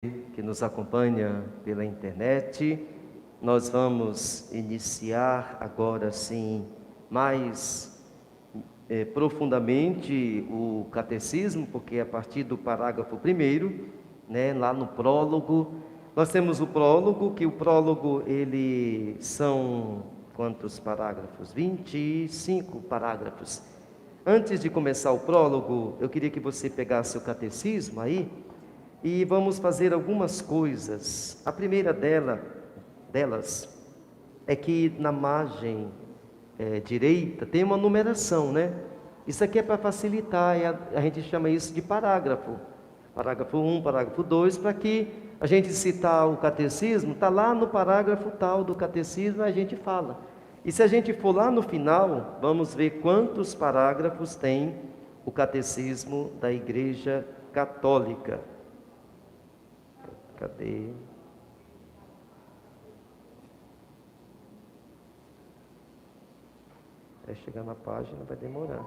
que nos acompanha pela internet. Nós vamos iniciar agora sim mais profundamente o catecismo, porque a partir do parágrafo 1º, lá no prólogo, nós temos o prólogo, que o prólogo ele são quantos parágrafos? 25 parágrafos. Antes de começar o prólogo, eu queria que você pegasse o catecismo aí, e vamos fazer algumas coisas. A primeira delas é que na margem direita tem uma numeração, né? Isso aqui é para facilitar, a gente chama isso de parágrafo. Parágrafo 1, parágrafo 2, para que a gente citar o catecismo, está lá no parágrafo tal do catecismo, a gente fala. E se a gente for lá no final, vamos ver quantos parágrafos tem o catecismo da Igreja Católica. Cadê? Até chegar na página vai demorar.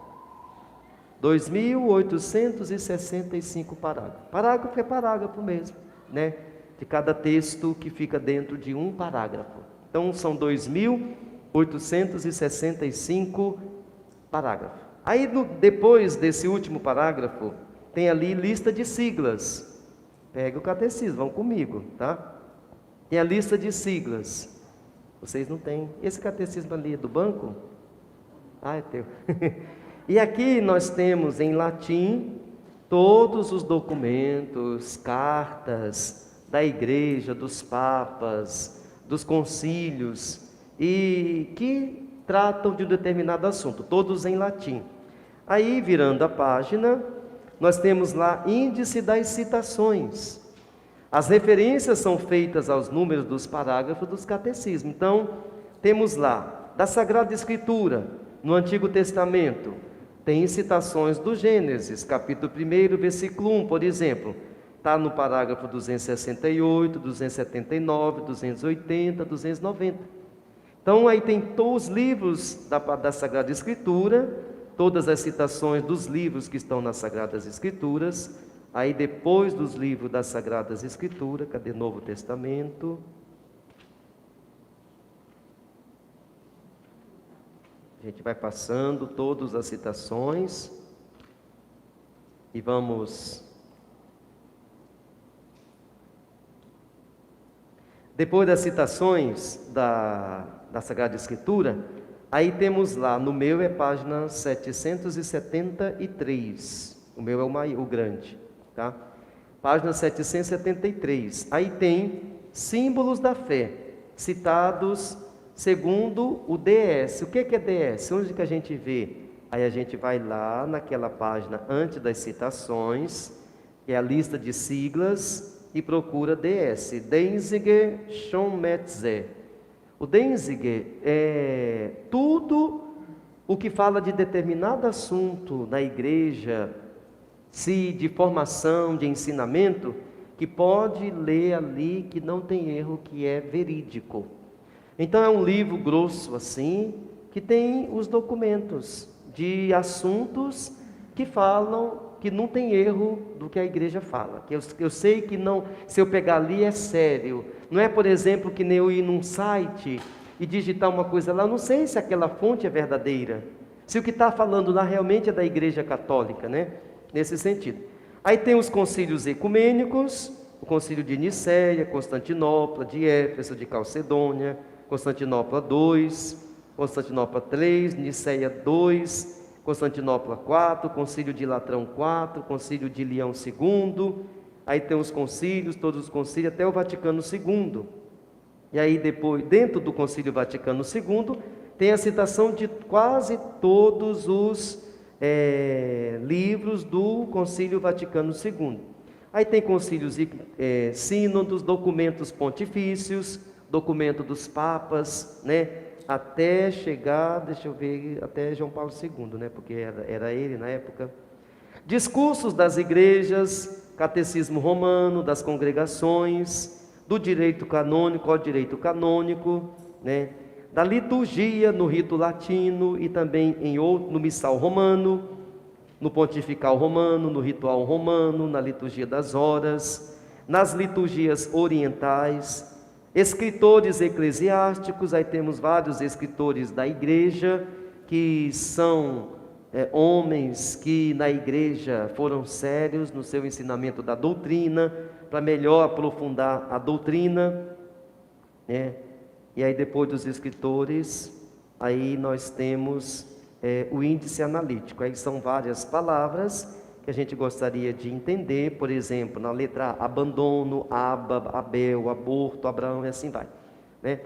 2.865 parágrafos. Parágrafo é parágrafo mesmo, né? De cada texto que fica dentro de um parágrafo. Então são 2.865 parágrafos. Aí depois desse último parágrafo, tem ali lista de siglas. Pega o catecismo, vão comigo, tá? Tem a lista de siglas. Vocês não têm. Esse catecismo ali é do banco? Ah, é teu. E aqui nós temos em latim todos os documentos, cartas da igreja, dos papas, dos concílios, e que tratam de um determinado assunto, todos em latim. Aí, virando a página, nós temos lá índice das citações. As referências são feitas aos números dos parágrafos dos catecismos. Então, temos lá, da Sagrada Escritura, no Antigo Testamento, tem citações do Gênesis, capítulo 1, versículo 1, por exemplo. Está no parágrafo 268, 279, 280, 290. Então, aí tem todos os livros da Sagrada Escritura, todas as citações dos livros que estão nas Sagradas Escrituras. Aí depois dos livros das Sagradas Escrituras, cadê Novo Testamento? A gente vai passando todas as citações e vamos. Depois das citações da Sagrada Escritura, aí temos lá, no meu é página 773, o meu é o grande, tá? Página 773, aí tem símbolos da fé, citados segundo o DS. O que é DS? Onde que a gente vê? Aí a gente vai lá naquela página antes das citações, que é a lista de siglas, e procura DS, Denzinger Schonmetzer. O Denzinger é tudo o que fala de determinado assunto na igreja, se de formação, de ensinamento, que pode ler ali que não tem erro, que é verídico. Então é um livro grosso assim, que tem os documentos de assuntos que falam que não tem erro do que a igreja fala, que eu sei que não, se eu pegar ali é sério. Não é, por exemplo, que nem eu ir num site e digitar uma coisa lá, eu não sei se aquela fonte é verdadeira, se o que está falando lá realmente é da Igreja Católica, né? Nesse sentido. Aí tem os concílios ecumênicos, o concílio de Nicéia, Constantinopla, de Éfeso, de Calcedônia, Constantinopla 2, Constantinopla 3, Nicéia 2, Constantinopla 4, concílio de Latrão 4, concílio de Leão II, aí tem os concílios, todos os concílios, até o Vaticano II. E aí depois, dentro do concílio Vaticano II, tem a citação de quase todos os livros do concílio Vaticano II. Aí tem concílios e sínodos, documentos pontifícios, documento dos papas, né? Até chegar, deixa eu ver, até João Paulo II, né? Porque era ele na época. Discursos das igrejas, catecismo romano, das congregações, do direito canônico ao direito canônico, né? Da liturgia no rito latino e também no missal romano, no pontifical romano, no ritual romano, na liturgia das horas, nas liturgias orientais, escritores eclesiásticos. Aí temos vários escritores da igreja, que são homens que na igreja foram sérios no seu ensinamento da doutrina, para melhor aprofundar a doutrina, né? E aí depois dos escritores, aí nós temos o índice analítico. Aí são várias palavras que a gente gostaria de entender. Por exemplo, na letra A, abandono, Aba, Abel, aborto, Abraão, e assim vai, né?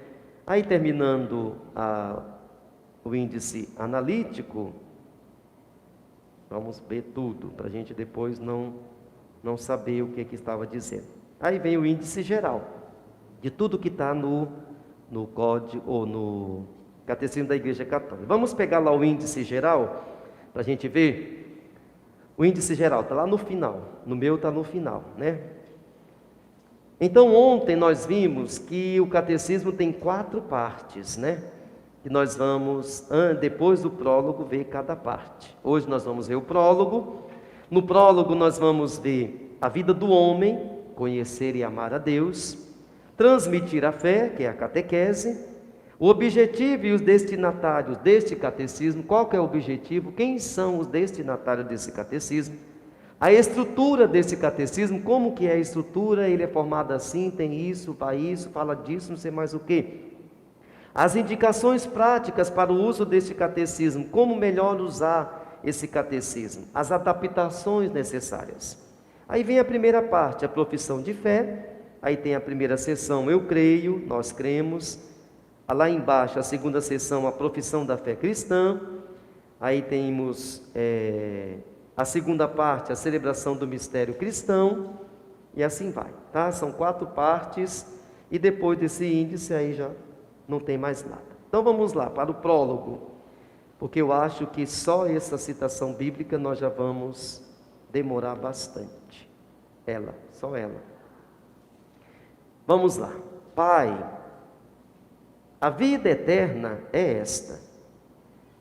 Aí terminando o índice analítico, vamos ver tudo, para a gente depois não saber o que estava dizendo. Aí vem o índice geral, de tudo que está no código, ou no Catecismo da Igreja Católica. Vamos pegar lá o índice geral, para a gente ver. O índice geral está lá no final, no meu está no final, né? Então ontem nós vimos que o Catecismo tem 4 partes, né? Que nós vamos, depois do prólogo, ver cada parte. Hoje nós vamos ver o prólogo. No prólogo nós vamos ver a vida do homem, conhecer e amar a Deus, transmitir a fé, que é a catequese, o objetivo e os destinatários deste catecismo. Qual que é o objetivo? Quem são os destinatários desse catecismo? A estrutura desse catecismo, como que é a estrutura? Ele é formado assim, tem isso, vai isso, fala disso, não sei mais o que. As indicações práticas para o uso deste catecismo, como melhor usar esse catecismo, as adaptações necessárias. Aí vem a primeira parte, a profissão de fé. Aí tem a primeira seção, eu creio, nós cremos. Lá embaixo, a segunda seção, a profissão da fé cristã. Aí temos a segunda parte, a celebração do mistério cristão. E assim vai, tá? São 4 partes. E depois desse índice aí já não tem mais nada. Então vamos lá para o prólogo, porque eu acho que só essa citação bíblica nós já vamos demorar bastante. Só ela. Vamos lá. Pai, a vida eterna é esta: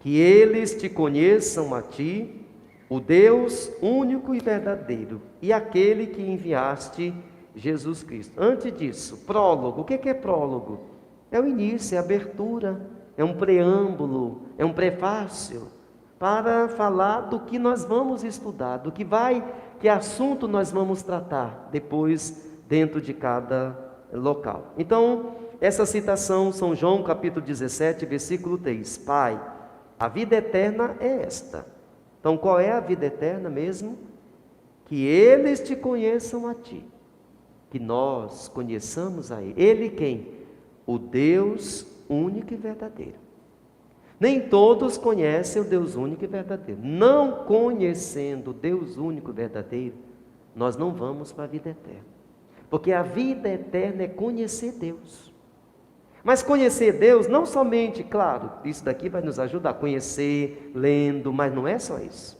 que eles te conheçam a ti, o Deus único e verdadeiro, e aquele que enviaste, Jesus Cristo. Antes disso, prólogo. O que é prólogo? É o início, é a abertura, é um preâmbulo, é um prefácio, para falar do que nós vamos estudar, que assunto nós vamos tratar depois dentro de cada local. Então, essa citação, São João capítulo 17, versículo 3. Pai, a vida eterna é esta. Então, qual é a vida eterna mesmo? Que eles te conheçam a ti, que nós conheçamos a ele. Ele quem? O Deus único e verdadeiro. Nem todos conhecem o Deus único e verdadeiro. Não conhecendo o Deus único e verdadeiro, nós não vamos para a vida eterna. Porque a vida eterna é conhecer Deus. Mas conhecer Deus não somente, claro, isso daqui vai nos ajudar a conhecer, lendo, mas não é só isso.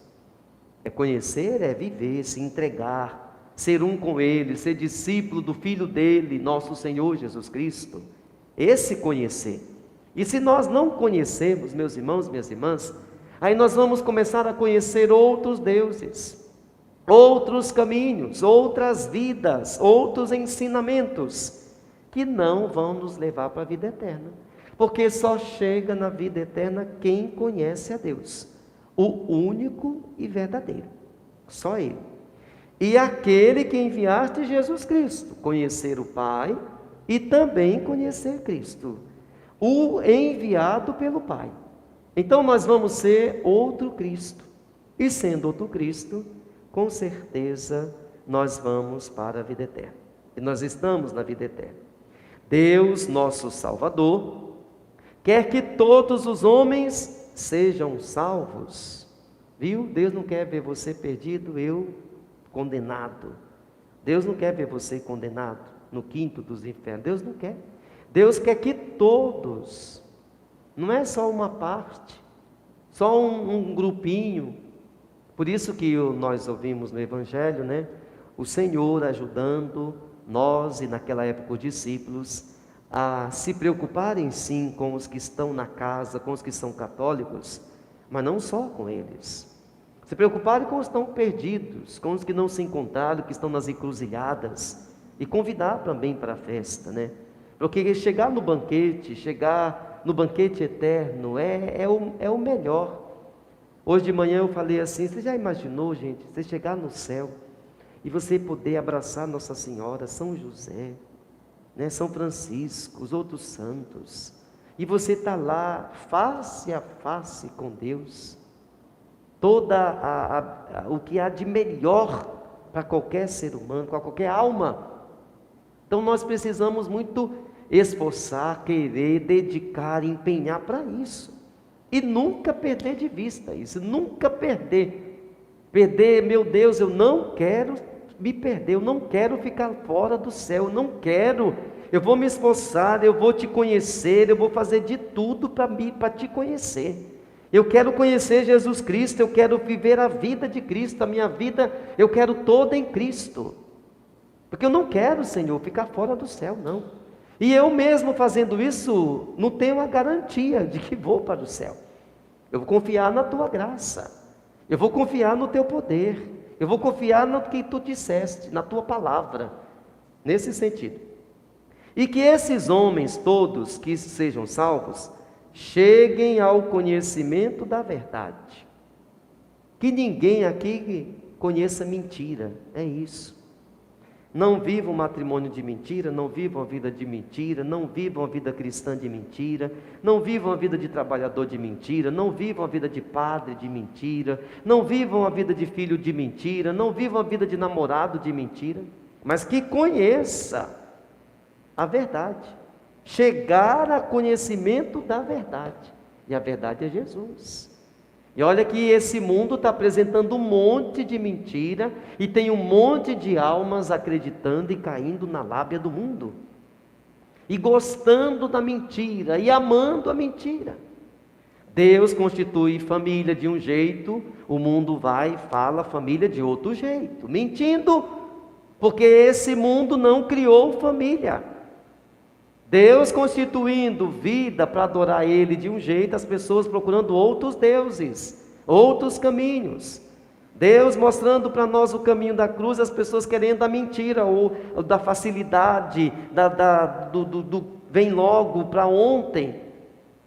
É conhecer, é viver, se entregar, ser um com Ele, ser discípulo do Filho dele, nosso Senhor Jesus Cristo. Esse conhecer. E se nós não conhecermos, meus irmãos, minhas irmãs, aí nós vamos começar a conhecer outros deuses, outros caminhos, outras vidas, outros ensinamentos, que não vão nos levar para a vida eterna. Porque só chega na vida eterna quem conhece a Deus, o único e verdadeiro, só Ele. E aquele que enviaste, Jesus Cristo, conhecer o Pai e também conhecer Cristo, o enviado pelo Pai. Então nós vamos ser outro Cristo, e sendo outro Cristo, com certeza nós vamos para a vida eterna, e nós estamos na vida eterna. Deus, nosso Salvador, quer que todos os homens sejam salvos, viu? Deus não quer ver você perdido, eu condenado. Deus não quer ver você condenado no quinto dos infernos. Deus não quer. Deus quer que todos, não é só uma parte, só um grupinho. Por isso que nós ouvimos no Evangelho, né? O Senhor ajudando nós e naquela época os discípulos a se preocuparem sim com os que estão na casa, com os que são católicos, mas não só com eles. Se preocuparem com os que estão perdidos, com os que não se encontraram, que estão nas encruzilhadas, e convidar também para a festa, né? Porque chegar no banquete eterno é o melhor. Hoje de manhã eu falei assim, você já imaginou, gente, você chegar no céu e você poder abraçar Nossa Senhora, São José, né, São Francisco, os outros santos, e você está lá face a face com Deus, o que há de melhor para qualquer ser humano, para qualquer alma. Então nós precisamos muito esforçar, querer, dedicar, empenhar para isso, e nunca perder de vista isso, nunca perder, meu Deus, eu não quero me perder, eu não quero ficar fora do céu, eu vou me esforçar, eu vou te conhecer, eu vou fazer de tudo para te conhecer. Eu quero conhecer Jesus Cristo, eu quero viver a vida de Cristo, a minha vida eu quero toda em Cristo, porque eu não quero, Senhor, ficar fora do céu, não. E eu mesmo fazendo isso, não tenho a garantia de que vou para o céu. Eu vou confiar na tua graça, eu vou confiar no teu poder, eu vou confiar no que tu disseste, na tua palavra, nesse sentido. E que esses homens todos que sejam salvos, cheguem ao conhecimento da verdade. Que ninguém aqui conheça mentira, é isso. Não vivam um matrimônio de mentira, não vivam a vida de mentira, não vivam a vida cristã de mentira, não vivam a vida de trabalhador de mentira, não vivam a vida de padre de mentira, não vivam a vida de filho de mentira, não vivam a vida de namorado de mentira, mas que conheça a verdade, chegar a conhecimento da verdade, e a verdade é Jesus. E olha que esse mundo está apresentando um monte de mentira, e tem um monte de almas acreditando e caindo na lábia do mundo, e gostando da mentira, e amando a mentira. Deus constitui família de um jeito, o mundo vai e fala família de outro jeito, mentindo, porque esse mundo não criou família. Deus constituindo vida para adorar Ele de um jeito, as pessoas procurando outros deuses, outros caminhos. Deus mostrando para nós o caminho da cruz, as pessoas querendo a mentira, ou da facilidade, do vem logo para ontem.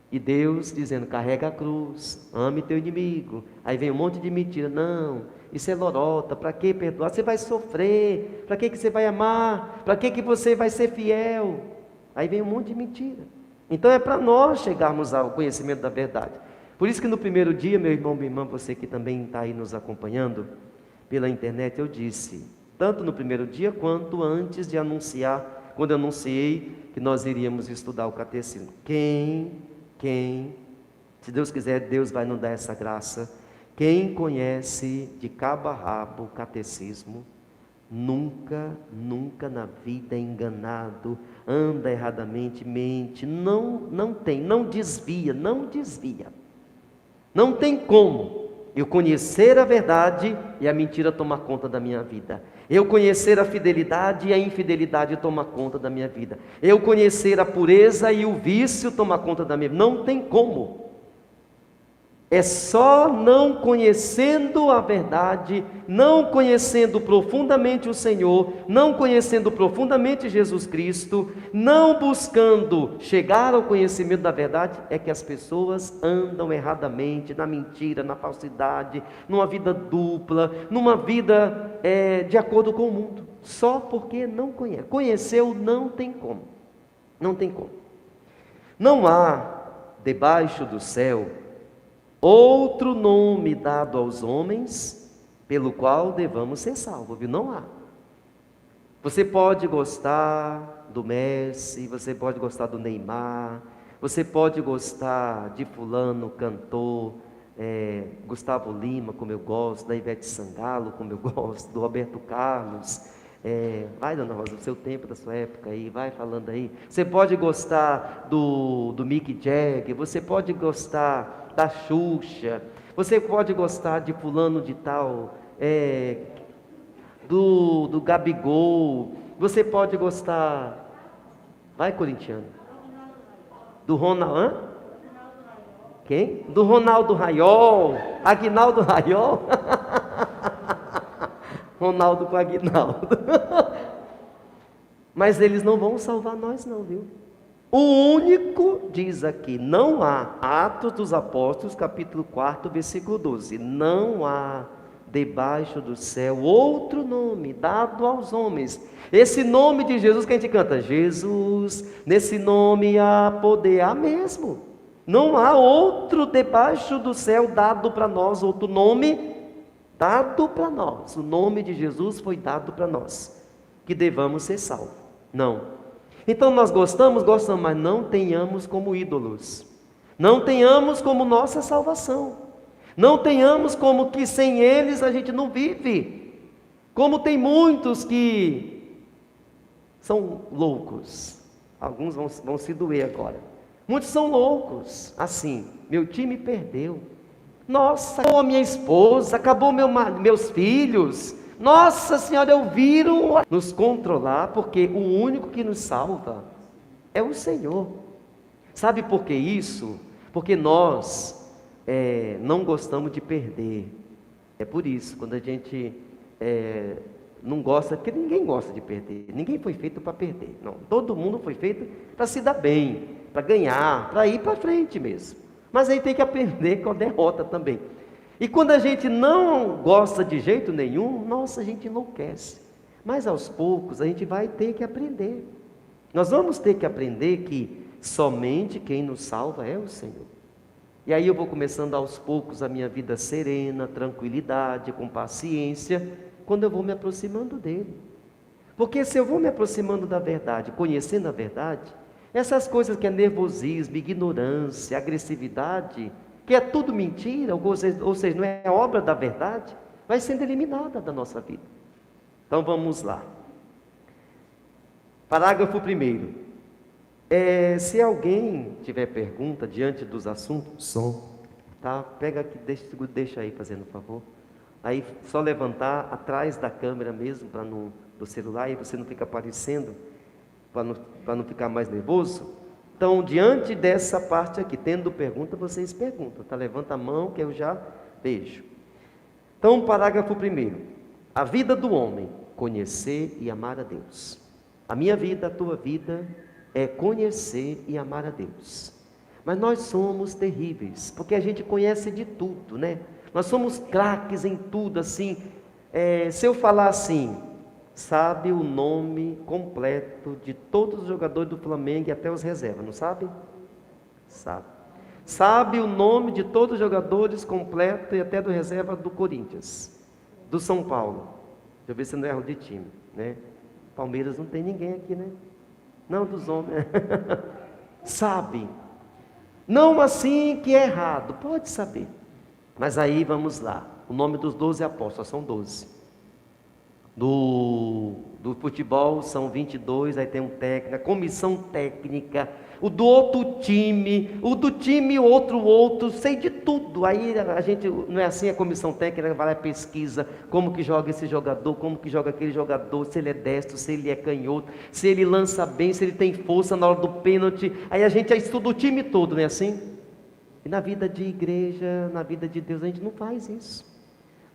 E Deus dizendo, carrega a cruz, ame teu inimigo. Aí vem um monte de mentira, não, isso é lorota, para que perdoar? Você vai sofrer, para que você vai amar? Para que você vai ser fiel? Aí vem um monte de mentira. Então é para nós chegarmos ao conhecimento da verdade. Por isso que no primeiro dia, meu irmão, minha irmã, você que também está aí nos acompanhando pela internet, eu disse, tanto no primeiro dia quanto antes de anunciar, quando eu anunciei que nós iríamos estudar o catecismo. Se Deus quiser, Deus vai nos dar essa graça. Quem conhece de cabo a rabo o catecismo, nunca na vida é enganado, anda erradamente, mente, não desvia. Não tem como eu conhecer a verdade e a mentira tomar conta da minha vida. Eu conhecer a fidelidade e a infidelidade tomar conta da minha vida. Eu conhecer a pureza e o vício tomar conta da minha vida. Não tem como. É só não conhecendo a verdade, não conhecendo profundamente o Senhor, não conhecendo profundamente Jesus Cristo, não buscando chegar ao conhecimento da verdade, é que as pessoas andam erradamente, na mentira, na falsidade, numa vida dupla, numa vida de acordo com o mundo, só porque não conhece. Conheceu, não tem como. Não tem como. Não há debaixo do céu outro nome dado aos homens, pelo qual devamos ser salvos, viu? Não há. Você pode gostar do Messi, você pode gostar do Neymar, você pode gostar de fulano, cantor, Gustavo Lima, como eu gosto, da Ivete Sangalo, como eu gosto, do Roberto Carlos, vai, dona Rosa, do seu tempo, da sua época aí, vai falando aí. Você pode gostar do Mick Jagger, você pode gostar da Xuxa, você pode gostar de fulano de tal, do Gabigol, você pode gostar, vai corintiano, do Ronaldo, quem? Do Ronaldo Raiol, Aguinaldo Raiol, Ronaldo com Aguinaldo, Mas eles não vão salvar nós não, viu? O único, diz aqui, não há, Atos dos Apóstolos, capítulo 4, versículo 12, não há debaixo do céu outro nome dado aos homens. Esse nome de Jesus que a gente canta, Jesus, nesse nome há poder, há mesmo. Não há outro debaixo do céu dado para nós, outro nome dado para nós. O nome de Jesus foi dado para nós, que devamos ser salvos. Não. Então nós gostamos, mas não tenhamos como ídolos. Não tenhamos como nossa salvação. Não tenhamos como que sem eles a gente não vive. Como tem muitos que são loucos. Alguns vão se doer agora. Muitos são loucos. Assim, meu time perdeu. Nossa, acabou a minha esposa, acabou meus filhos. Nossa Senhora, eu viro nos controlar, porque o único que nos salva é o Senhor. Sabe por que isso? Porque nós não gostamos de perder. É por isso, quando a gente não gosta, porque ninguém gosta de perder. Ninguém foi feito para perder. Não, todo mundo foi feito para se dar bem, para ganhar, para ir para frente mesmo. Mas aí tem que aprender com a derrota também. E quando a gente não gosta de jeito nenhum, nossa, a gente enlouquece. Mas aos poucos a gente vai ter que aprender. Nós vamos ter que aprender que somente quem nos salva é o Senhor. E aí eu vou começando aos poucos a minha vida serena, tranquilidade, com paciência, quando eu vou me aproximando dele. Porque se eu vou me aproximando da verdade, conhecendo a verdade, essas coisas que é nervosismo, ignorância, agressividade, que é tudo mentira, ou seja, não é obra da verdade, vai sendo eliminada da nossa vida. Então vamos lá. Parágrafo 1º. Se alguém tiver pergunta diante dos assuntos, tá? Pega aqui, deixa aí fazendo favor. Aí só levantar atrás da câmera mesmo, do celular, aí você não fica aparecendo, para não ficar mais nervoso. Então, diante dessa parte aqui, tendo pergunta, vocês perguntam, tá? Levanta a mão que eu já vejo. Então, parágrafo 1º. A vida do homem, conhecer e amar a Deus. A minha vida, a tua vida, é conhecer e amar a Deus. Mas nós somos terríveis, porque a gente conhece de tudo, né? Nós somos craques em tudo, assim. Se eu falar assim, sabe o nome completo de todos os jogadores do Flamengo e até os reservas, não sabe? Sabe. Sabe o nome de todos os jogadores completo e até do reserva do Corinthians, do São Paulo. Deixa eu ver se não erro de time, né? Palmeiras não tem ninguém aqui, né? Não, dos homens. Sabe. Não assim que é errado, pode saber. Mas aí vamos lá. O nome dos 12 apóstolos, são 12. Do futebol são 22, aí tem um técnico, a comissão técnica, o do outro time, o do time outro, sei de tudo. Aí a gente, não é assim, a comissão técnica vai lá e pesquisa como que joga esse jogador, como que joga aquele jogador, se ele é destro, se ele é canhoto, se ele lança bem, se ele tem força na hora do pênalti. Aí a gente estuda o time todo, não é assim? E na vida de igreja, na vida de Deus, a gente não faz isso.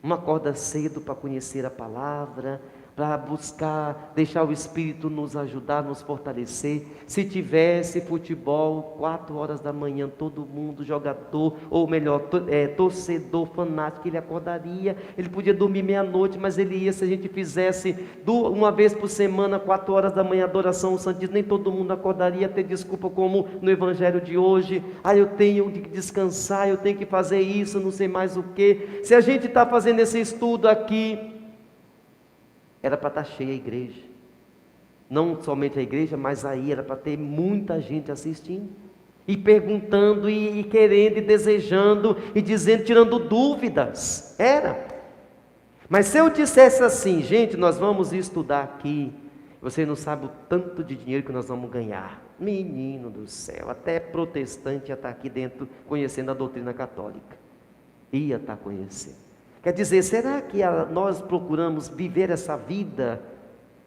Uma acorda cedo para conhecer a palavra, para buscar, deixar o Espírito nos ajudar, nos fortalecer. Se tivesse futebol, 4 horas da manhã, todo mundo, jogador, ou melhor, torcedor fanático, ele acordaria, ele podia dormir meia-noite, mas ele ia, se a gente fizesse uma vez por semana, 4 horas da manhã, adoração ao Santíssimo, nem todo mundo acordaria, ter desculpa como no Evangelho de hoje, eu tenho que descansar, eu tenho que fazer isso, não sei mais o que. Se a gente está fazendo esse estudo aqui, era para estar cheia a igreja, não somente a igreja, mas aí era para ter muita gente assistindo, e perguntando, e querendo, e desejando, e dizendo, tirando dúvidas, mas se eu dissesse assim, gente, nós vamos estudar aqui, você não sabe o tanto de dinheiro que nós vamos ganhar, menino do céu, até protestante ia estar aqui dentro, conhecendo a doutrina católica, ia estar conhecendo. Quer dizer, será que nós procuramos viver essa vida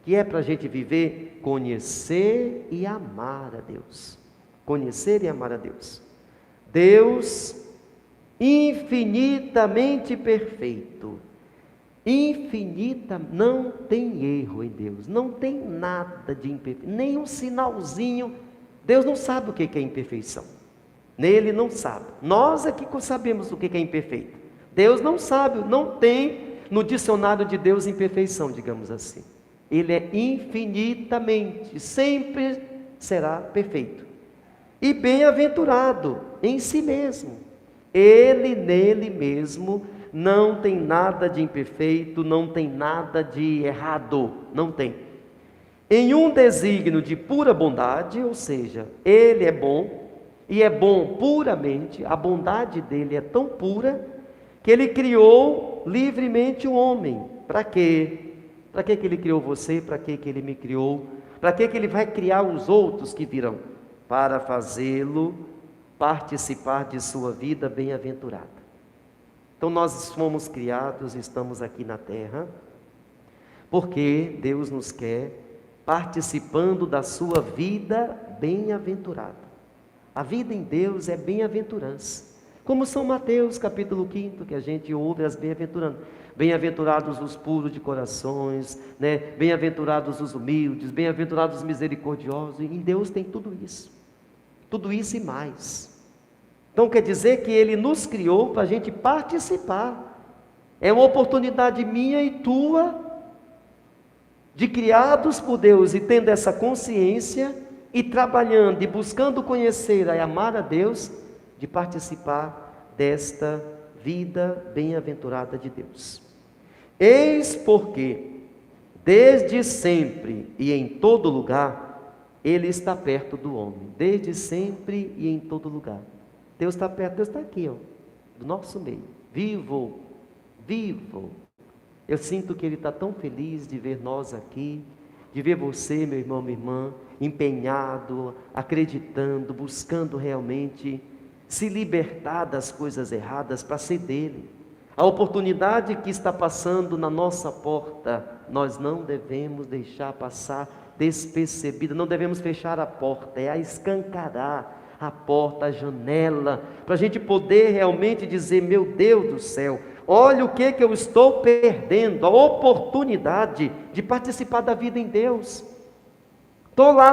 que é para a gente viver? Conhecer e amar a Deus. Conhecer e amar a Deus. Deus infinitamente perfeito. Infinita, não tem erro em Deus, não tem nada de imperfeito, nem um sinalzinho. Deus não sabe o que é imperfeição, nele não sabe. Nós é que sabemos o que é imperfeito. Deus não sabe, não tem no dicionário de Deus imperfeição, digamos assim. Ele é infinitamente, sempre será perfeito. E bem-aventurado em si mesmo. Ele nele mesmo não tem nada de imperfeito, não tem nada de errado, não tem. Em um desígnio de pura bondade, ou seja, ele é bom, e é bom puramente, a bondade dele é tão pura, que ele criou livremente o homem. Para quê? Para que ele criou você? Para que ele me criou? Para que ele vai criar os outros que virão? Para fazê-lo participar de sua vida bem-aventurada. Então nós fomos criados, estamos aqui na terra, porque Deus nos quer participando da sua vida bem-aventurada. A vida em Deus é bem-aventurança. Como São Mateus, capítulo 5, que a gente ouve as bem-aventuranças. Bem-aventurados os puros de corações, né? Bem-aventurados os humildes, bem-aventurados os misericordiosos. Em Deus tem tudo isso e mais. Então quer dizer que Ele nos criou para a gente participar. É uma oportunidade minha e tua, de criados por Deus e tendo essa consciência, e trabalhando e buscando conhecer e amar a Deus, de participar desta vida bem-aventurada de Deus. Eis porque, desde sempre e em todo lugar, Ele está perto do homem. Desde sempre e em todo lugar. Deus está perto, Deus está aqui, ó, do nosso meio. Vivo. Eu sinto que Ele está tão feliz de ver nós aqui, de ver você, meu irmão, minha irmã, empenhado, acreditando, buscando realmente se libertar das coisas erradas para ser dele. A oportunidade que está passando na nossa porta, nós não devemos deixar passar despercebida, não devemos fechar a porta, é a escancarar a porta, a janela, para a gente poder realmente dizer: meu Deus do céu, olha o que eu estou perdendo, a oportunidade de participar da vida em Deus. Estou lá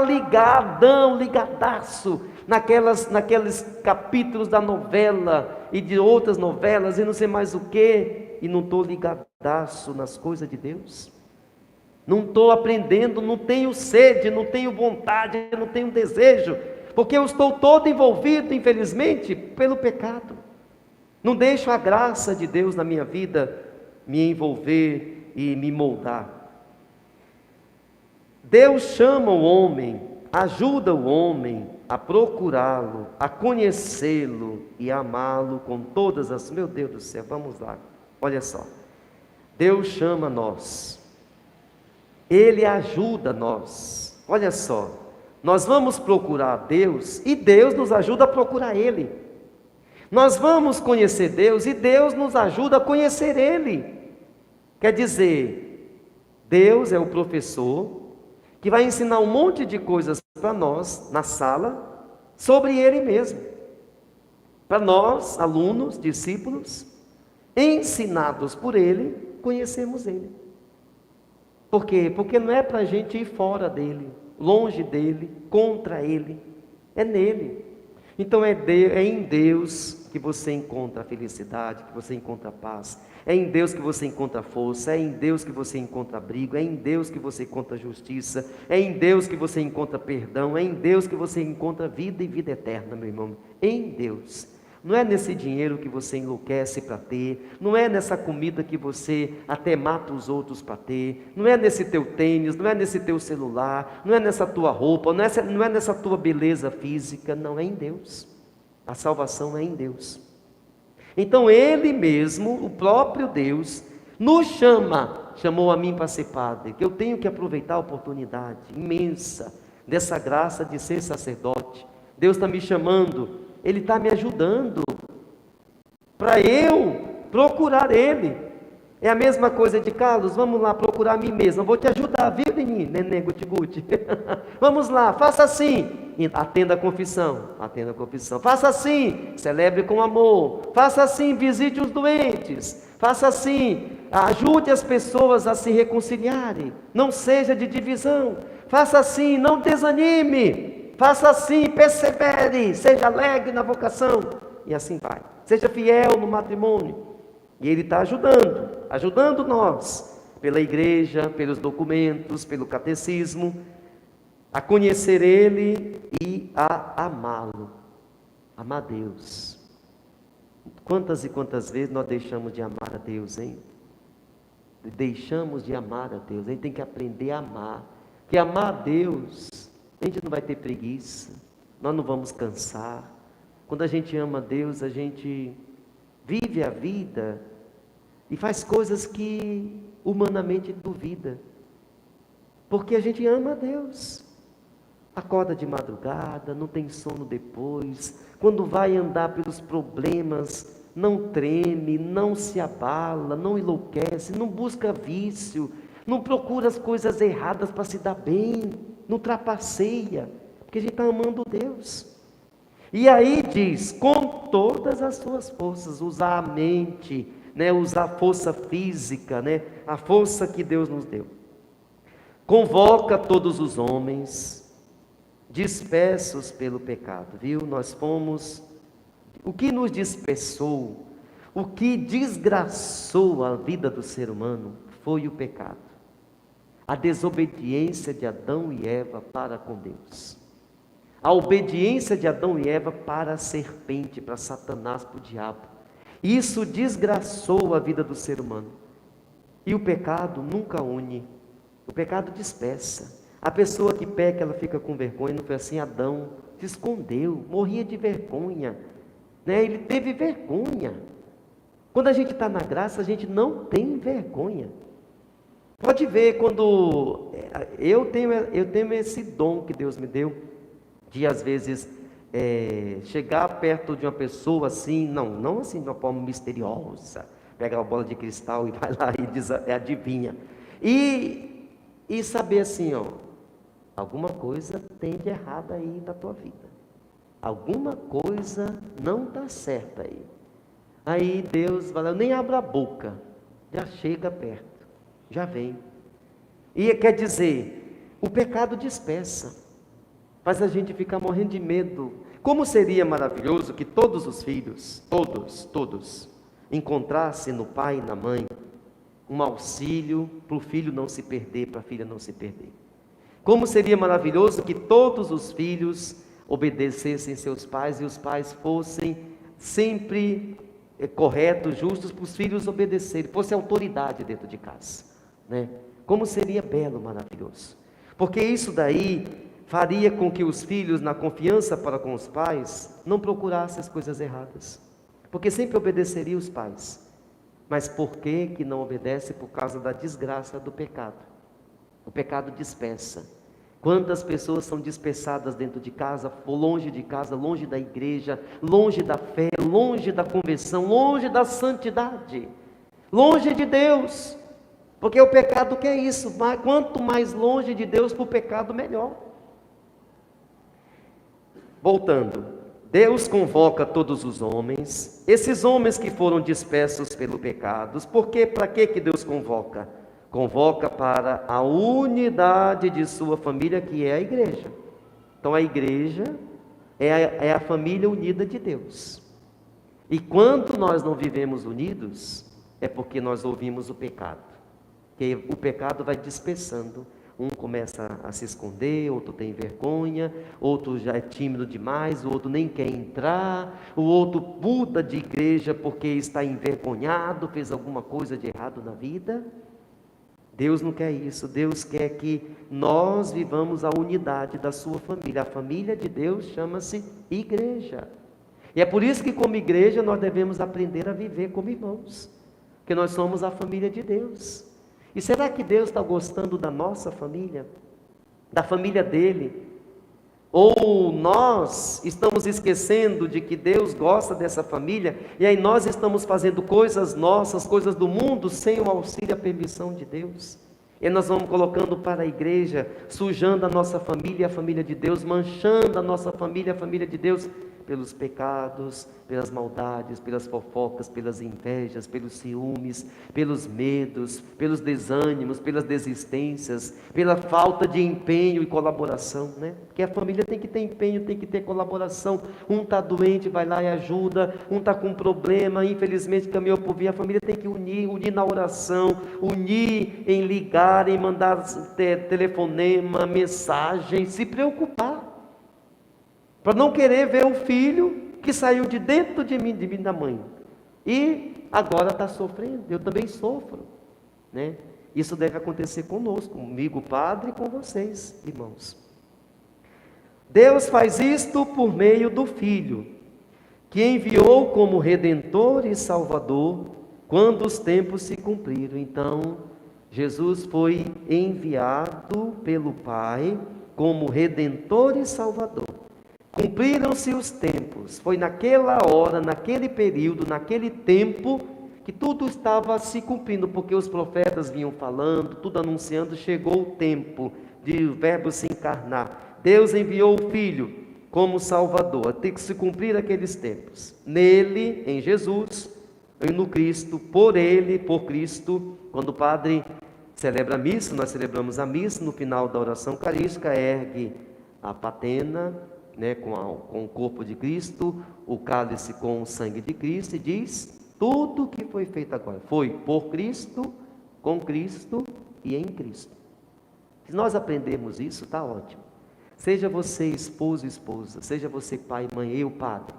ligadaço, naqueles capítulos da novela e de outras novelas e não sei mais o que, e não estou ligadaço nas coisas de Deus. Não estou aprendendo, não tenho sede, não tenho vontade, não tenho desejo, porque eu estou todo envolvido, infelizmente, pelo pecado. Não deixo a graça de Deus na minha vida me envolver e me moldar. Deus chama o homem, ajuda o homem a procurá-lo, a conhecê-lo e amá-lo com todas as... Meu Deus do céu, vamos lá, olha só. Deus chama nós, Ele ajuda nós, olha só. Nós vamos procurar Deus e Deus nos ajuda a procurar Ele. Nós vamos conhecer Deus e Deus nos ajuda a conhecer Ele. Quer dizer, Deus é o professor que vai ensinar um monte de coisas para nós, na sala, sobre Ele mesmo. Para nós, alunos, discípulos, ensinados por Ele, conhecemos Ele. Por quê? Porque não é para a gente ir fora dEle, longe dEle, contra Ele, é nele. Então é em Deus que você encontra a felicidade, que você encontra a paz. É em Deus que você encontra força, é em Deus que você encontra abrigo, é em Deus que você encontra justiça, é em Deus que você encontra perdão, é em Deus que você encontra vida e vida eterna, meu irmão. Em Deus. Não é nesse dinheiro que você enlouquece para ter, não é nessa comida que você até mata os outros para ter, não é nesse teu tênis, não é nesse teu celular, não é nessa tua roupa, não é nessa tua beleza física, não, é em Deus. A salvação é em Deus. Então Ele mesmo, o próprio Deus, nos chamou a mim para ser padre, que eu tenho que aproveitar a oportunidade imensa dessa graça de ser sacerdote. Deus está me chamando, Ele está me ajudando para eu procurar Ele. É a mesma coisa de Carlos, vamos lá procurar a mim mesmo, eu vou te ajudar, viu, neném, neném, guti-guti? Vamos lá, faça assim, atenda a confissão, faça assim, celebre com amor, faça assim, visite os doentes, Faça assim, ajude as pessoas a se reconciliarem. Não seja de divisão. Faça assim, não desanime. Faça assim, persevere. Seja alegre na vocação. E assim vai. Seja fiel no matrimônio. E Ele está ajudando nós, pela igreja, pelos documentos, pelo catecismo, a conhecer Ele e a amá-lo. Amar Deus. Quantas e quantas vezes nós deixamos de amar a Deus, hein? Deixamos de amar a Deus. A gente tem que aprender a amar. Porque amar a Deus, a gente não vai ter preguiça, nós não vamos cansar. Quando a gente ama a Deus, a gente vive a vida e faz coisas que humanamente duvida. Porque a gente ama a Deus. Acorda de madrugada, não tem sono depois. Quando vai andar pelos problemas, não treme, não se abala, não enlouquece, não busca vício, não procura as coisas erradas para se dar bem, não trapaceia, porque a gente está amando Deus. E aí diz, com todas as suas forças, usar a mente, usar a força física, a força que Deus nos deu. Convoca todos os homens, dispersos pelo pecado, viu? Nós fomos, o que nos dispersou, o que desgraçou a vida do ser humano foi o pecado. A desobediência de Adão e Eva para com Deus. A obediência de Adão e Eva para a serpente, para Satanás, para o diabo. Isso desgraçou a vida do ser humano. E o pecado nunca une. O pecado dispersa. A pessoa que peca, ela fica com vergonha. Não foi assim? Adão se escondeu, morria de vergonha. Ele teve vergonha. Quando a gente está na graça, a gente não tem vergonha. Pode ver, quando eu tenho esse dom que Deus me deu, de às vezes chegar perto de uma pessoa assim, não assim de uma forma misteriosa, pega uma bola de cristal e vai lá e diz, adivinha, e saber assim, alguma coisa tem de errado aí na tua vida, alguma coisa não está certa aí. Aí Deus vai lá, eu nem abro a boca, já chega perto, já vem. E quer dizer, o pecado dispersa, faz a gente ficar morrendo de medo. Como seria maravilhoso que todos os filhos, todos, encontrassem no pai e na mãe um auxílio para o filho não se perder, para a filha não se perder. Como seria maravilhoso que todos os filhos obedecessem seus pais e os pais fossem sempre corretos, justos, para os filhos obedecerem, fosse autoridade dentro de casa, Como seria belo, maravilhoso. Porque isso daí faria com que os filhos, na confiança para com os pais, não procurassem as coisas erradas, porque sempre obedeceriam os pais. Mas por que não obedece? Por causa da desgraça do pecado. O pecado dispersa. Quantas pessoas são dispersadas dentro de casa, longe de casa, longe da igreja, longe da fé, longe da conversão, longe da santidade, longe de Deus, porque o pecado quer isso. Quanto mais longe de Deus para o pecado, melhor. Voltando, Deus convoca todos os homens, esses homens que foram dispersos pelo pecado. Para que Deus convoca? Convoca para a unidade de sua família, que é a igreja. Então a igreja é a família unida de Deus. E quando nós não vivemos unidos, é porque nós ouvimos o pecado. Que o pecado vai dispersando. Um começa a se esconder, outro tem vergonha, outro já é tímido demais, o outro nem quer entrar, o outro muda de igreja porque está envergonhado, fez alguma coisa de errado na vida. Deus não quer isso. Deus quer que nós vivamos a unidade da sua família. A família de Deus chama-se igreja. E é por isso que, como igreja, nós devemos aprender a viver como irmãos, porque nós somos a família de Deus. E será que Deus está gostando da nossa família? Da família dele? Ou nós estamos esquecendo de que Deus gosta dessa família, e aí nós estamos fazendo coisas nossas, coisas do mundo, sem o auxílio e a permissão de Deus? E nós vamos colocando para a igreja, sujando a nossa família e a família de Deus, manchando a nossa família e a família de Deus, pelos pecados, pelas maldades, pelas fofocas, pelas invejas, pelos ciúmes, pelos medos, pelos desânimos, pelas desistências, pela falta de empenho e colaboração, né? Porque a família tem que ter empenho, tem que ter colaboração. Um está doente, vai lá e ajuda. Um está com um problema, infelizmente caminhou por vir. A família tem que unir na oração, unir em ligar, em mandar telefonema, mensagem, se preocupar. Para não querer ver o filho que saiu de dentro de mim da mãe, e agora está sofrendo. Eu também sofro, né? Isso deve acontecer conosco, comigo, Padre, e com vocês, irmãos. Deus faz isto por meio do Filho, que enviou como Redentor e Salvador, quando os tempos se cumpriram. Então, Jesus foi enviado pelo Pai como Redentor e Salvador. Cumpriram-se os tempos, foi naquela hora, naquele período, naquele tempo, que tudo estava se cumprindo, porque os profetas vinham falando, tudo anunciando, chegou o tempo de o Verbo se encarnar. Deus enviou o Filho como Salvador, tem que se cumprir aqueles tempos. Nele, em Jesus, e no Cristo, por Ele, por Cristo. Quando o Padre celebra a missa, nós celebramos a missa, no final da oração eucarística, ergue a patena, né, com o corpo de Cristo, o cálice com o sangue de Cristo, e diz: tudo que foi feito agora foi por Cristo, com Cristo e em Cristo. Se nós aprendermos isso, está ótimo. Seja você esposo e esposa, seja você pai, mãe, eu, padre,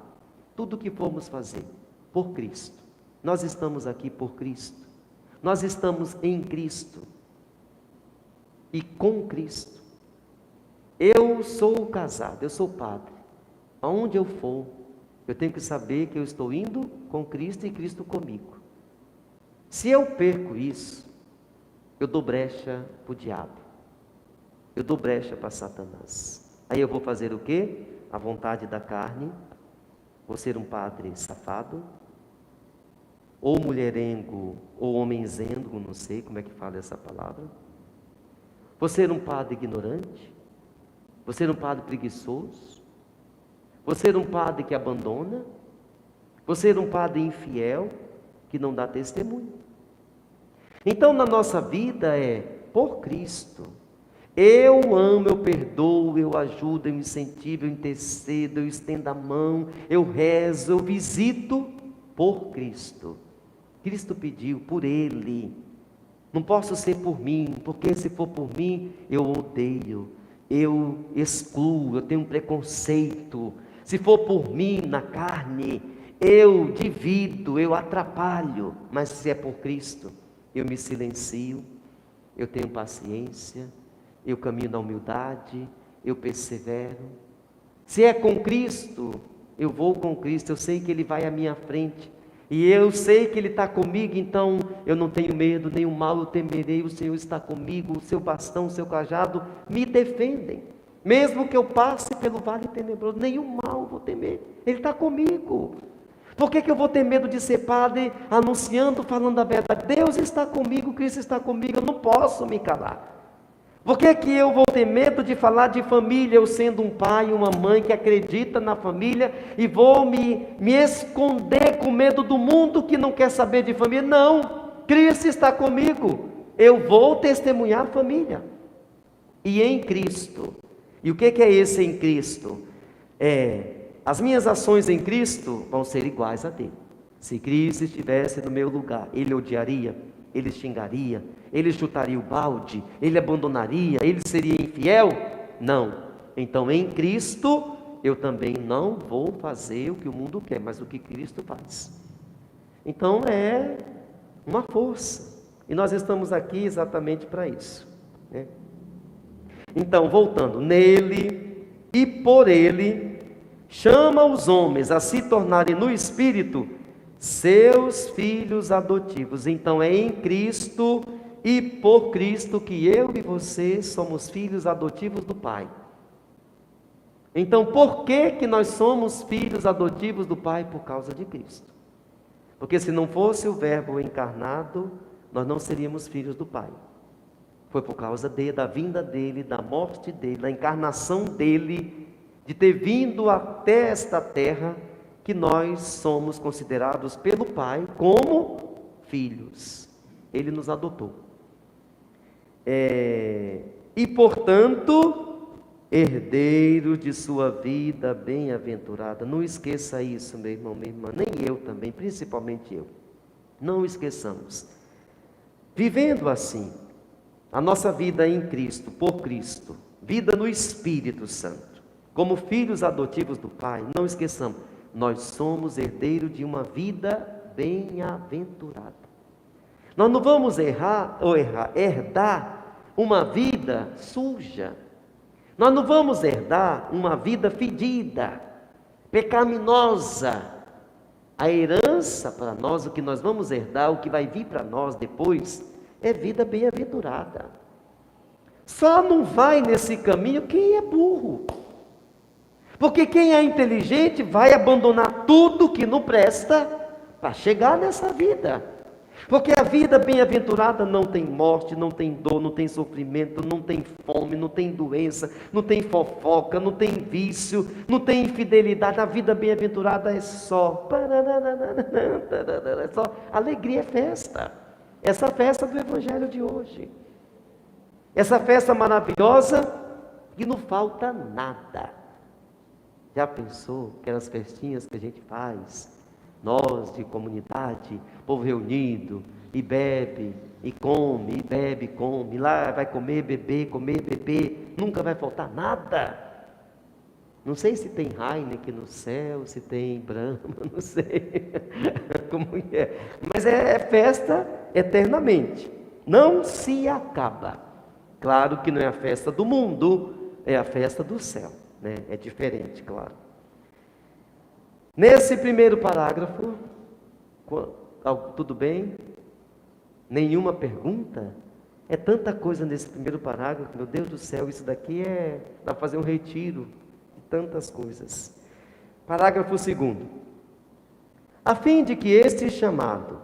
tudo que formos fazer por Cristo. Nós estamos aqui por Cristo, nós estamos em Cristo e com Cristo. Eu sou casado, eu sou padre. Aonde eu for, eu tenho que saber que eu estou indo com Cristo e Cristo comigo. Se eu perco isso, eu dou brecha para o diabo, eu dou brecha para Satanás. Aí eu vou fazer o quê? A vontade da carne. Vou ser um padre safado, ou mulherengo, ou homenzengo, não sei como é que fala essa palavra. Vou ser um padre ignorante. Vou ser um padre preguiçoso. Vou ser um padre que abandona. Vou ser um padre infiel, que não dá testemunho. Então, na nossa vida é por Cristo. Eu amo, eu perdoo, eu ajudo, eu incentivo, eu intercedo, eu estendo a mão, eu rezo, eu visito por Cristo. Cristo pediu por Ele. Não posso ser por mim, porque se for por mim, eu odeio. Eu excluo, eu tenho um preconceito. Se for por mim, na carne, eu divido, eu atrapalho. Mas se é por Cristo, eu me silencio, eu tenho paciência, eu caminho na humildade, eu persevero. Se é com Cristo, eu vou com Cristo, eu sei que Ele vai à minha frente, e eu sei que Ele está comigo, então eu não tenho medo, nenhum mal eu temerei, o Senhor está comigo, o seu bastão, o seu cajado me defendem. Mesmo que eu passe pelo vale tenebroso, nenhum mal eu vou temer, Ele está comigo. Por que eu vou ter medo de ser padre, anunciando, falando a verdade? Deus está comigo, Cristo está comigo, eu não posso me calar. Por que eu vou ter medo de falar de família, eu sendo um pai, uma mãe que acredita na família, e vou me esconder com medo do mundo que não quer saber de família? Não, Cristo está comigo, eu vou testemunhar a família, e em Cristo. E o que é esse em Cristo? As minhas ações em Cristo vão ser iguais a dele. Se Cristo estivesse no meu lugar, Ele odiaria, Ele xingaria, Ele chutaria o balde, Ele abandonaria, Ele seria infiel? Não. Então em Cristo eu também não vou fazer o que o mundo quer, mas o que Cristo faz. Então é uma força, e nós estamos aqui exatamente para isso, né? Então, voltando, nele e por Ele chama os homens a se tornarem no Espírito seus filhos adotivos. Então é em Cristo e por Cristo que eu e você somos filhos adotivos do Pai. Então por que nós somos filhos adotivos do Pai? Por causa de Cristo. Porque se não fosse o Verbo encarnado, nós não seríamos filhos do Pai. Foi por causa da vinda dele, da morte dele, da encarnação dele, de ter vindo até esta terra, que nós somos considerados pelo Pai como filhos. Ele nos adotou. E, portanto, herdeiro de sua vida bem-aventurada. Não esqueça isso, meu irmão, minha irmã, nem eu também, principalmente eu. Não esqueçamos. Vivendo assim, a nossa vida em Cristo, por Cristo, vida no Espírito Santo, como filhos adotivos do Pai, não esqueçamos, nós somos herdeiros de uma vida bem-aventurada. Nós não vamos herdar uma vida suja. Nós não vamos herdar uma vida fedida, pecaminosa. A herança para nós, o que nós vamos herdar, o que vai vir para nós depois, é vida bem-aventurada. Só não vai nesse caminho quem é burro. Porque quem é inteligente vai abandonar tudo que não presta para chegar nessa vida. Porque a vida bem-aventurada não tem morte, não tem dor, não tem sofrimento, não tem fome, não tem doença, não tem fofoca, não tem vício, não tem infidelidade. A vida bem-aventurada é só alegria, é festa. Essa festa do Evangelho de hoje. Essa festa maravilhosa que não falta nada. Já pensou aquelas festinhas que a gente faz? Nós de comunidade, povo reunido, e bebe, e come, lá vai comer, beber, nunca vai faltar nada. Não sei se tem Heineken no céu, se tem Brahma, não sei como é, mas é festa eternamente, não se acaba. Claro que não é a festa do mundo, é a festa do céu, né? É diferente, claro. Nesse primeiro parágrafo, tudo bem? Nenhuma pergunta? É tanta coisa nesse primeiro parágrafo, meu Deus do céu, isso daqui dá para fazer um retiro de tantas coisas. Parágrafo 2º. A fim de que este chamado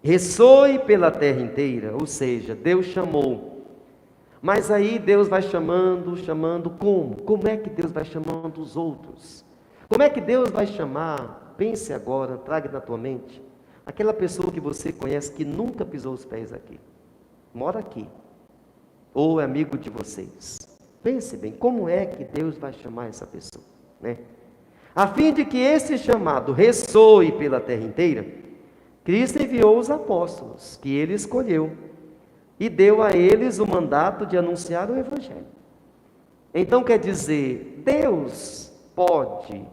ressoe pela terra inteira, ou seja, Deus chamou. Mas aí Deus vai chamando como? Como é que Deus vai chamando os outros? Como é que Deus vai chamar? Pense agora, traga na tua mente, aquela pessoa que você conhece que nunca pisou os pés aqui, mora aqui, ou é amigo de vocês. Pense bem, como é que Deus vai chamar essa pessoa, né? A fim de que esse chamado ressoe pela terra inteira, Cristo enviou os apóstolos, que ele escolheu, e deu a eles o mandato de anunciar o Evangelho. Então quer dizer, Deus pode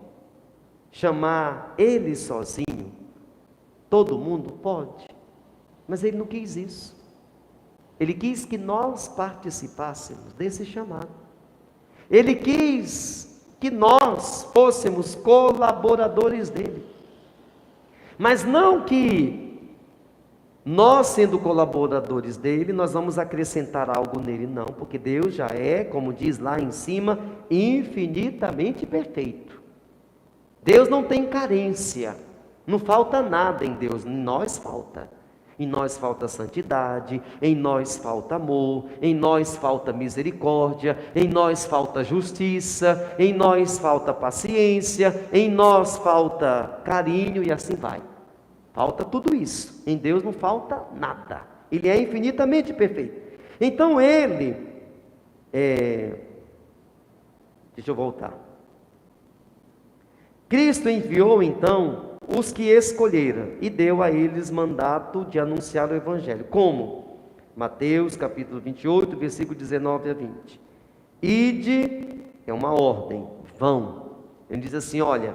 chamar ele sozinho? Todo mundo pode, mas ele não quis isso. Ele quis que nós participássemos desse chamado. Ele quis que nós fôssemos colaboradores dele. Mas não que nós, sendo colaboradores dele, nós vamos acrescentar algo nele, não, porque Deus já é, como diz lá em cima, infinitamente perfeito. Deus não tem carência, não falta nada em Deus, em nós falta. Em nós falta santidade, em nós falta amor, em nós falta misericórdia, em nós falta justiça, em nós falta paciência, em nós falta carinho e assim vai. Falta tudo isso. Em Deus não falta nada. Ele é infinitamente perfeito. Então deixa eu voltar. Cristo enviou então os que escolheram e deu a eles mandato de anunciar o Evangelho. Como? Mateus capítulo 28, versículo 19 a 20. Ide, é uma ordem, vão. Ele diz assim, olha,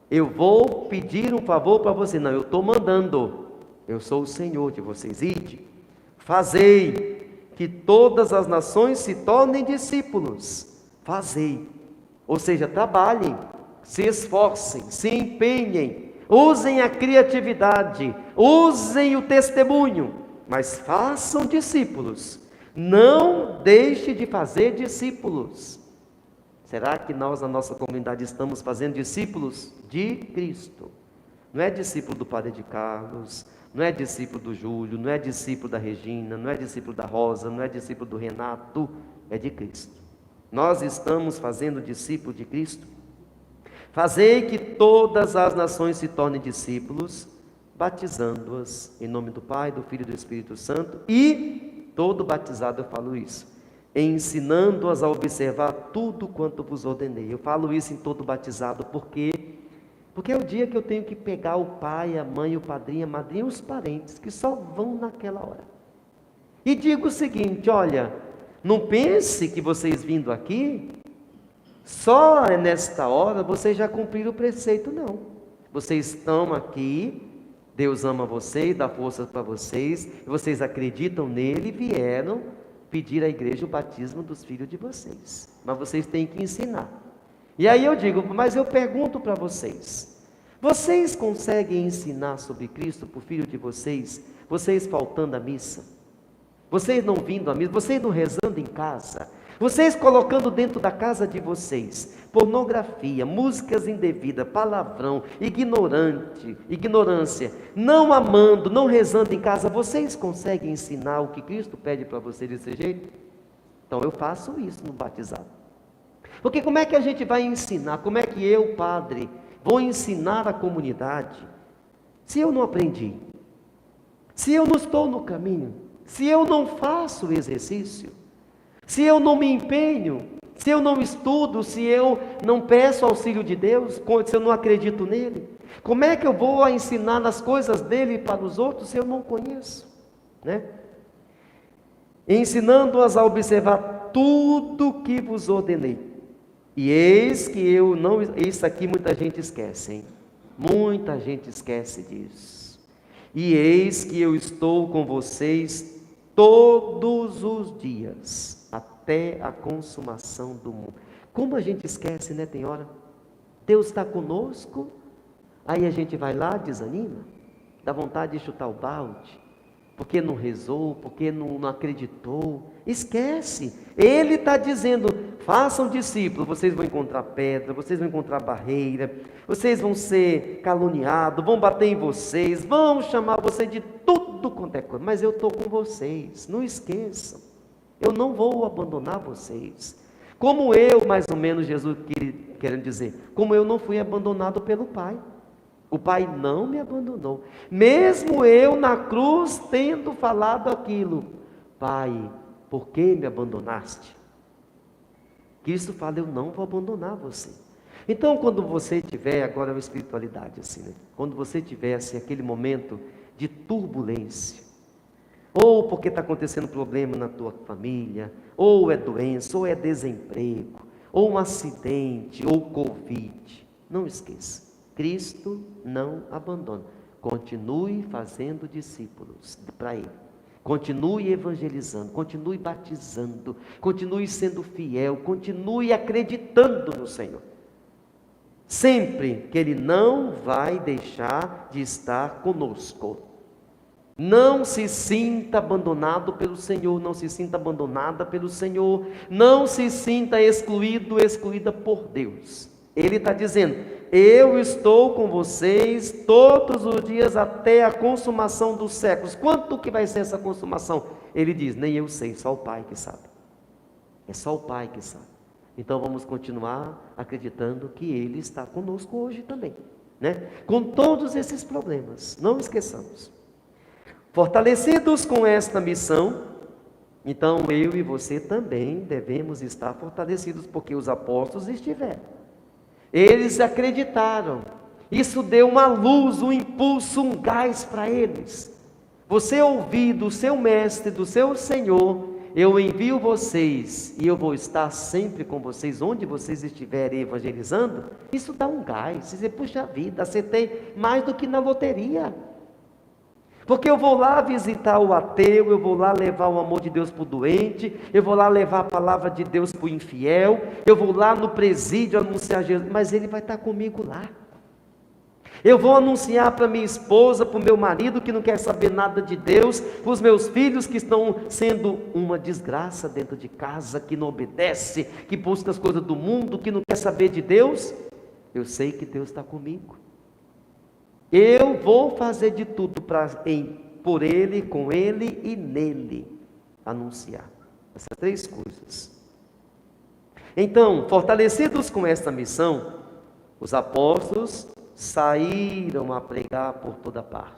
eu vou pedir um favor para você. Não, eu estou mandando. Eu sou o Senhor de vocês. Ide, fazei que todas as nações se tornem discípulos. Fazei. Ou seja, trabalhem, se esforcem, se empenhem, usem a criatividade, usem o testemunho, mas façam discípulos. Não deixe de fazer discípulos. Será que nós, na nossa comunidade, estamos fazendo discípulos de Cristo? Não é discípulo do Padre de Carlos, não é discípulo do Júlio, não é discípulo da Regina, não é discípulo da Rosa, não é discípulo do Renato, é de Cristo. Nós estamos fazendo discípulo de Cristo? Fazei que todas as nações se tornem discípulos, batizando-as em nome do Pai, do Filho e do Espírito Santo, e todo batizado eu falo isso, ensinando-as a observar tudo quanto vos ordenei. Eu falo isso em todo batizado, porque é o dia que eu tenho que pegar o pai, a mãe, o padrinho, a madrinha, os parentes, que só vão naquela hora. E digo o seguinte, olha, não pense que vocês vindo aqui, só nesta hora vocês já cumpriram o preceito, não. Vocês estão aqui, Deus ama vocês, dá força para vocês, vocês acreditam nele e vieram pedir à igreja o batismo dos filhos de vocês. Mas vocês têm que ensinar. E aí eu digo, mas eu pergunto para vocês, vocês conseguem ensinar sobre Cristo para o filho de vocês, vocês faltando à missa? Vocês não vindo à missa, vocês não rezando em casa, vocês colocando dentro da casa de vocês pornografia, músicas indevidas, palavrão, ignorância, não amando, não rezando em casa, vocês conseguem ensinar o que Cristo pede para vocês desse jeito? Então eu faço isso no batizado. Porque como é que a gente vai ensinar, como é que eu, padre, vou ensinar a comunidade, se eu não aprendi, se eu não estou no caminho, se eu não faço o exercício, se eu não me empenho, se eu não estudo, se eu não peço auxílio de Deus, se eu não acredito nele, como é que eu vou ensinar as coisas dele para os outros se eu não conheço, né? Ensinando-as a observar tudo que vos ordenei. E eis que eu não... Isso aqui muita gente esquece, hein? Muita gente esquece disso. E eis que eu estou com vocês todos os dias, até a consumação do mundo. Como a gente esquece, né? Tem hora. Deus está conosco, aí a gente vai lá, desanima, dá vontade de chutar o balde, porque não rezou, porque não acreditou, esquece. Ele está dizendo, façam discípulos, vocês vão encontrar pedra, vocês vão encontrar barreira, vocês vão ser caluniados, vão bater em vocês, vão chamar você de tudo quanto é coisa, mas eu estou com vocês, não esqueçam, eu não vou abandonar vocês. Como eu, mais ou menos, Jesus querendo dizer, como eu não fui abandonado pelo Pai. O Pai não me abandonou, mesmo eu na cruz tendo falado aquilo, Pai, por que me abandonaste? Cristo fala, eu não vou abandonar você. Então quando você tiver, agora é uma espiritualidade assim, né? Quando você tivesse aquele momento de turbulência, ou porque está acontecendo problema na tua família, ou é doença, ou é desemprego, ou um acidente, ou Covid, não esqueça. Cristo não abandona. Continue fazendo discípulos para Ele. Continue evangelizando, continue batizando, continue sendo fiel, continue acreditando no Senhor. Sempre que Ele não vai deixar de estar conosco. Não se sinta abandonado pelo Senhor, não se sinta abandonada pelo Senhor, não se sinta excluído, excluída por Deus. Ele está dizendo, eu estou com vocês todos os dias até a consumação dos séculos. Quanto que vai ser essa consumação? Ele diz, nem eu sei, só o Pai que sabe. É só o Pai que sabe. Então vamos continuar acreditando que Ele está conosco hoje também, né? Com todos esses problemas, não esqueçamos. Fortalecidos com esta missão, então eu e você também devemos estar fortalecidos, porque os apóstolos estiveram. Eles acreditaram, isso deu uma luz, um impulso, um gás para eles. Você ouvir do seu mestre, do seu Senhor, eu envio vocês e eu vou estar sempre com vocês, onde vocês estiverem evangelizando, isso dá um gás. Você diz, puxa vida, você tem mais do que na loteria. Porque eu vou lá visitar o ateu, eu vou lá levar o amor de Deus para o doente, eu vou lá levar a palavra de Deus para o infiel, eu vou lá no presídio anunciar Jesus, mas ele vai estar comigo lá. Eu vou anunciar para minha esposa, para o meu marido que não quer saber nada de Deus, para os meus filhos que estão sendo uma desgraça dentro de casa, que não obedece, que busca as coisas do mundo, que não quer saber de Deus. Eu sei que Deus está comigo. Eu vou fazer de tudo por Ele, com Ele e nele anunciar essas três coisas. Então, fortalecidos com esta missão, os apóstolos saíram a pregar por toda parte.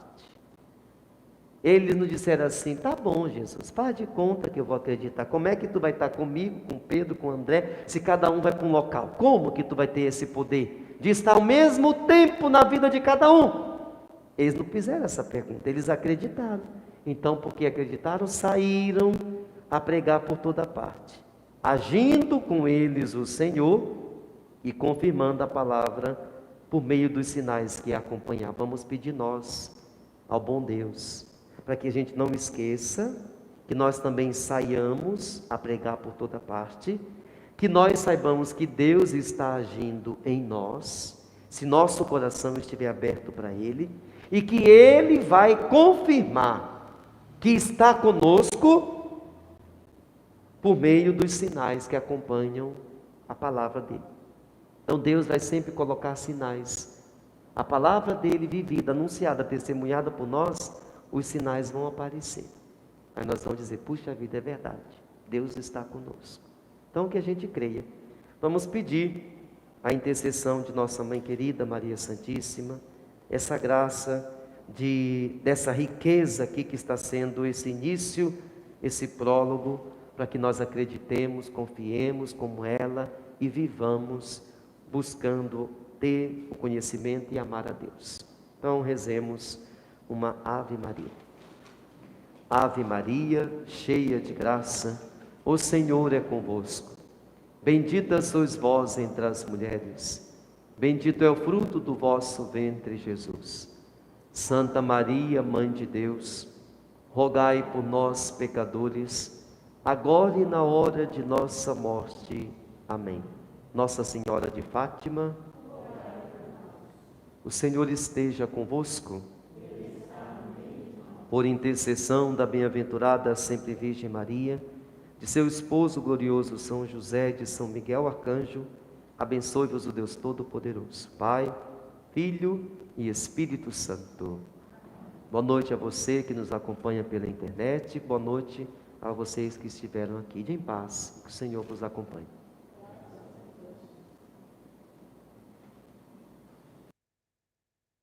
Eles nos disseram assim: tá bom, Jesus, faz de conta que eu vou acreditar. Como é que tu vai estar comigo, com Pedro, com André, se cada um vai para um local? Como que tu vai ter esse poder de estar ao mesmo tempo na vida de cada um? Eles não fizeram essa pergunta, eles acreditaram. Então, porque acreditaram, saíram a pregar por toda parte, agindo com eles o Senhor e confirmando a palavra por meio dos sinais que a acompanhavam. Vamos pedir nós ao bom Deus, para que a gente não esqueça que nós também saiamos a pregar por toda parte, que nós saibamos que Deus está agindo em nós, se nosso coração estiver aberto para Ele, e que Ele vai confirmar que está conosco por meio dos sinais que acompanham a palavra dEle. Então Deus vai sempre colocar sinais. A palavra dEle vivida, anunciada, testemunhada por nós, os sinais vão aparecer. Aí nós vamos dizer: puxa vida, é verdade, Deus está conosco. Então que a gente creia. Vamos pedir a intercessão de nossa Mãe querida, Maria Santíssima, essa graça dessa riqueza aqui que está sendo esse início, esse prólogo, para que nós acreditemos, confiemos como ela e vivamos buscando ter o conhecimento e amar a Deus. Então rezemos uma Ave Maria. Ave Maria, cheia de graça, o Senhor é convosco. Bendita sois vós entre as mulheres, bendito é o fruto do vosso ventre, Jesus. Santa Maria, Mãe de Deus, rogai por nós, pecadores, agora e na hora de nossa morte. Amém. Nossa Senhora de Fátima, o Senhor esteja convosco. Por intercessão da bem-aventurada sempre Virgem Maria, de seu esposo glorioso São José, de São Miguel Arcanjo, abençoe-vos o Deus Todo-Poderoso, Pai, Filho e Espírito Santo. Boa noite a você que nos acompanha pela internet, boa noite a vocês que estiveram aqui. De em paz, que o Senhor vos acompanhe.